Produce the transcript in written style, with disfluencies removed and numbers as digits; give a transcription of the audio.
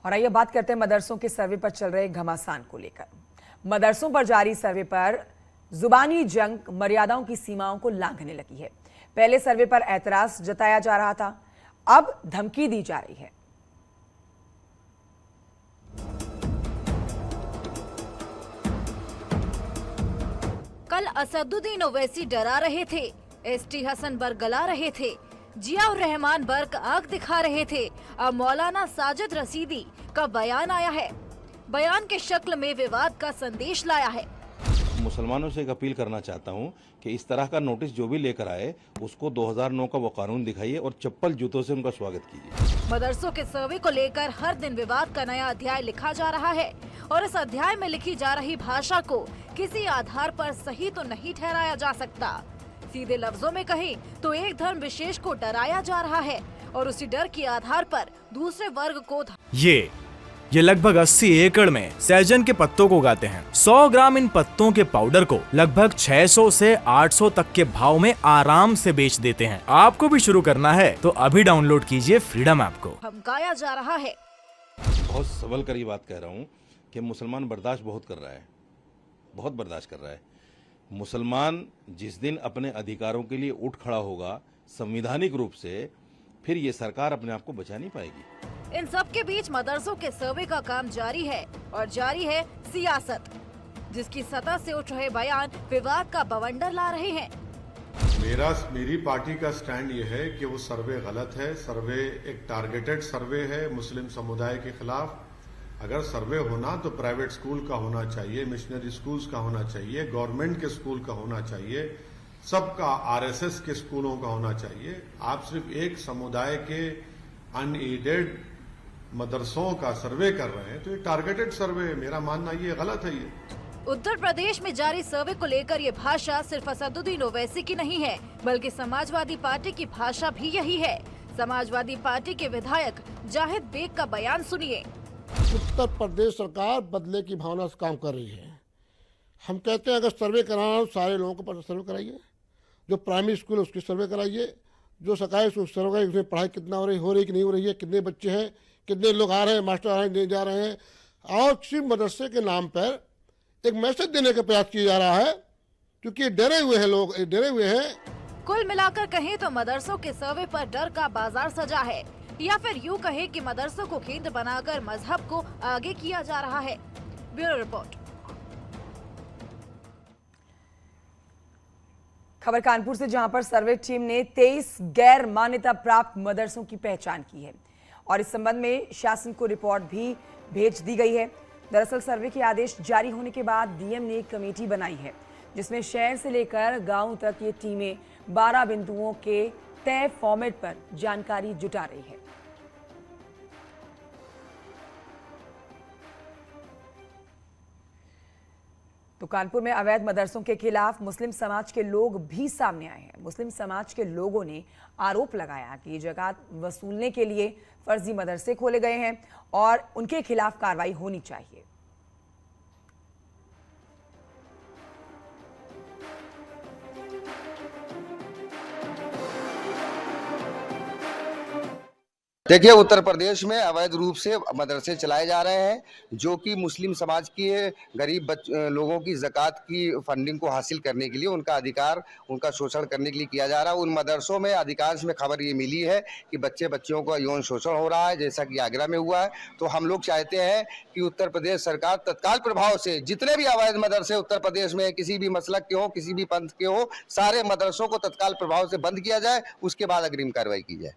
और आइए बात करते हैं मदरसों के सर्वे पर चल रहे घमासान को लेकर। मदरसों पर जारी सर्वे पर जुबानी जंग मर्यादाओं की सीमाओं को लांघने लगी है। पहले सर्वे पर ऐतराज जताया जा रहा था, अब धमकी दी जा रही है। कल असदुद्दीन ओवैसी डरा रहे थे, एसटी हसन बरगला रहे थे, जियाउर रहमान बर्क आंख दिखा रहे थे। अब मौलाना साजिद रशीदी का बयान आया है। बयान के शक्ल में विवाद का संदेश लाया है। मुसलमानों से एक अपील करना चाहता हूं कि इस तरह का नोटिस जो भी लेकर आए उसको 2009 का वो कानून दिखाइए और चप्पल जूतों से उनका स्वागत कीजिए। मदरसों के सर्वे को लेकर हर दिन विवाद का नया अध्याय लिखा जा रहा है और इस अध्याय में लिखी जा रही भाषा को किसी आधार पर सही तो नहीं ठहराया जा सकता। सीधे लफ्जों में कहें तो एक धर्म विशेष को डराया जा रहा है और उसी डर के आधार पर दूसरे वर्ग को ये लगभग 80 एकड़ में सहजन के पत्तों को उगाते हैं। 100 ग्राम इन पत्तों के पाउडर को लगभग 600 से 800 तक के भाव में आराम से बेच देते हैं। आपको भी शुरू करना है तो अभी डाउनलोड कीजिए फ्रीडम ऐप को। धमकाया जा रहा है। बहुत सबल कर ये बात कह रहा हूँ कि मुसलमान बर्दाश्त बहुत कर रहा है, बहुत बर्दाश्त कर रहा है। मुसलमान जिस दिन अपने अधिकारों के लिए उठ खड़ा होगा संवैधानिक रूप से, फिर ये सरकार अपने आप को बचा नहीं पाएगी। इन सब के बीच मदरसों के सर्वे का काम जारी है और जारी है सियासत, जिसकी सतह से उठ रहे बयान विवाद का बवंडर ला रहे हैं। मेरी पार्टी का स्टैंड ये है कि वो सर्वे गलत है। सर्वे एक टारगेटेड सर्वे है मुस्लिम समुदाय के खिलाफ। अगर सर्वे होना तो प्राइवेट स्कूल का होना चाहिए, मिशनरी स्कूल्स का होना चाहिए, गवर्नमेंट के स्कूल का होना चाहिए, सबका आरएसएस के स्कूलों का होना चाहिए। आप सिर्फ एक समुदाय के अनएडेड मदरसों का सर्वे कर रहे हैं तो ये टारगेटेड सर्वे है। मेरा मानना ये गलत है। ये उत्तर प्रदेश में जारी सर्वे को लेकर ये भाषा सिर्फ असदुद्दीन ओवैसी की नहीं है, बल्कि समाजवादी पार्टी की भाषा भी यही है। समाजवादी पार्टी के विधायक जाहिद बेग का बयान सुनिए। उत्तर प्रदेश सरकार बदले की भावना से काम कर रही है। हम कहते हैं अगर सर्वे कराना हो सारे लोगों को सर्वे कराइए, जो प्राइमरी स्कूल है उसकी सर्वे कराइए, जो सरकारी सर्वे कराइए उसमें पढ़ाई कितना हो रही कि नहीं हो रही है, कितने बच्चे हैं, कितने लोग आ रहे हैं, मास्टर आ रहे हैं नहीं जा रहे हैं। और किसी मदरसे के नाम पर एक मैसेज देने का प्रयास किया जा रहा है, क्योंकि डरे हुए हैं लोग, डरे हुए हैं। कुल मिलाकर कहें तो मदरसों के सर्वे पर डर का बाजार सजा है, या फिर यूं कहें कि मदरसों को केंद्र बनाकर मजहब को आगे किया जा रहा है। Bureau report. खबर कानपुर से, जहां पर सर्वे टीम ने 23 गैर मान्यता प्राप्त मदरसों की पहचान की है और इस संबंध में शासन को रिपोर्ट भी भेज दी गई है। दरअसल सर्वे के आदेश जारी होने के बाद डीएम ने एक कमेटी बनाई है, जिसमें शहर से लेकर गांव तक ये टीमें 12 बिंदुओं के तय फॉर्मेट पर जानकारी जुटा रही है। तो कानपुर में अवैध मदरसों के खिलाफ मुस्लिम समाज के लोग भी सामने आए हैं। मुस्लिम समाज के लोगों ने आरोप लगाया कि ज़कात वसूलने के लिए फर्जी मदरसे खोले गए हैं और उनके खिलाफ कार्रवाई होनी चाहिए। देखिए, उत्तर प्रदेश में अवैध रूप से मदरसे चलाए जा रहे हैं, जो कि मुस्लिम समाज के गरीब लोगों की ज़कात की फंडिंग को हासिल करने के लिए, उनका अधिकार, उनका शोषण करने के लिए किया जा रहा है। उन मदरसों में अधिकांश में खबर ये मिली है कि बच्चियों का यौन शोषण हो रहा है, जैसा कि आगरा में हुआ है। तो हम लोग चाहते हैं कि उत्तर प्रदेश सरकार तत्काल प्रभाव से जितने भी अवैध मदरसे उत्तर प्रदेश में किसी भी मसलक के हो, किसी भी पंथ के हो, सारे मदरसों को तत्काल प्रभाव से बंद किया जाए, उसके बाद अग्रिम कार्रवाई की जाए।